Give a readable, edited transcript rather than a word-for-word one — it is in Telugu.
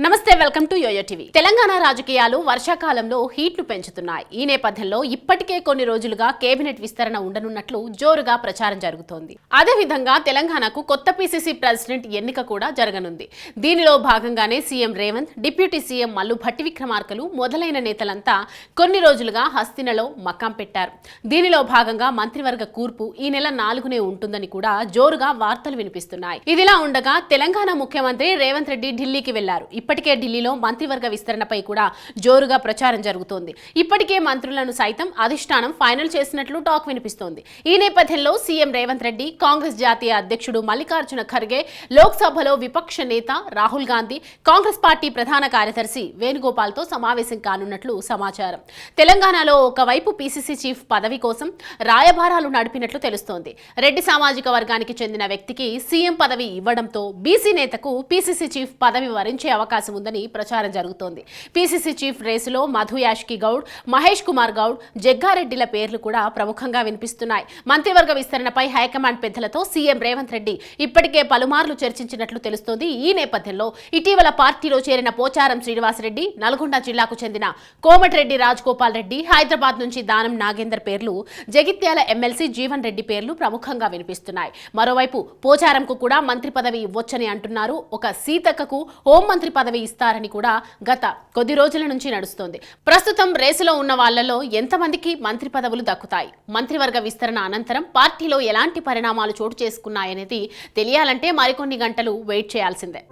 నమస్తే, welcome to YoYo TV. Telangana రాజకీయాలు వర్షాకాలంలో హీట్ను పెంచుతున్నాయి. ఈ నేపథ్యంలో ఇప్పటికే కొన్ని రోజులుగా కేబినెట్ విస్తరణ ఉండనున్నట్లు జోరుగా ప్రచారం జరుగుతోంది. అదేవిధంగా తెలంగాణకు కొత్త పీసీసీ ప్రెసిడెంట్ ఎన్నిక కూడా జరగనుంది. దీనిలో భాగంగానే CM Revanth, deputy CM Mallu Bhatti విక్రమార్కలు మొదలైన నేతలంతా కొన్ని రోజులుగా హస్తినలో మకాం పెట్టారు. దీనిలో భాగంగా మంత్రివర్గ కూర్పు ఈ నెల 4నే ఉంటుందని కూడా జోరుగా వార్తలు వినిపిస్తున్నాయి. ఇదిలా ఉండగా తెలంగాణ ముఖ్యమంత్రి రేవంత్ రెడ్డి ఢిల్లీకి వెళ్లారు. ఇప్పటికే ఢిల్లీలో మంత్రివర్గ విస్తరణపై కూడా జోరుగా ప్రచారం జరుగుతోంది. ఇప్పటికే మంత్రులను సైతం అధిష్టానం ఫైనల్ చేసినట్లు టాక్ వినిపిస్తోంది. ఈ నేపథ్యంలో సీఎం రేవంత్ రెడ్డి, కాంగ్రెస్ జాతీయ అధ్యక్షుడు మల్లికార్జున ఖర్గే, లోక్సభలో విపక్ష నేత రాహుల్ గాంధీ, కాంగ్రెస్ పార్టీ ప్రధాన కార్యదర్శి వేణుగోపాల్తో సమావేశం కానున్నట్లు సమాచారం. తెలంగాణలో ఒకవైపు పీసీసీ చీఫ్ పదవి కోసం రాయబారాలు నడిపినట్లు తెలుస్తోంది. రెడ్డి సామాజిక వర్గానికి చెందిన వ్యక్తికి సీఎం పదవి ఇవ్వడంతో బీసీ నేతకు పీసీసీ చీఫ్ పదవి వరించే అవకాశం ఉందని ప్రచారం జరుగుతోంది. పీసీసీ చీఫ్ రేసులో మధు యాష్కి గౌడ్, మహేష్ కుమార్ గౌడ్, జగ్గారెడ్డిల పేర్లు కూడా ప్రముఖంగా వినిపిస్తున్నాయి. మంత్రివర్గ విస్తరణపై హైకమాండ్ పెద్దలతో సీఎం రేవంత్ రెడ్డి ఇప్పటికే పలుమార్లు చర్చించినట్లు తెలుస్తోంది. ఈ నేపథ్యంలో ఇటీవల పార్టీలో చేరిన పోచారం శ్రీనివాసరెడ్డి, నల్గొండ జిల్లాకు చెందిన కోమటిరెడ్డి రాజగోపాల్ రెడ్డి, హైదరాబాద్ నుంచి దానం నాగేందర్ పేర్లు, జగిత్యాల ఎమ్మెల్సీ జీవన్ రెడ్డి పేర్లు ప్రముఖంగా వినిపిస్తున్నాయి. మరోవైపు పోచారంకు కూడా మంత్రి పదవి ఇవ్వొచ్చని అంటున్నారు. ఒక సీతక్కకు హోంమంత్రి పదవి ఇస్తారని కూడా గత కొద్ది రోజుల నుంచి నడుస్తోంది. ప్రస్తుతం రేసులో ఉన్న వాళ్లలో ఎంతమందికి మంత్రి పదవులు దక్కుతాయి? మంత్రివర్గ విస్తరణ అనంతరం పార్టీలో ఎలాంటి పరిణామాలు చోటు చేసుకున్నాయనేది తెలియాలంటే మరికొన్ని గంటలు వెయిట్ చేయాల్సిందే.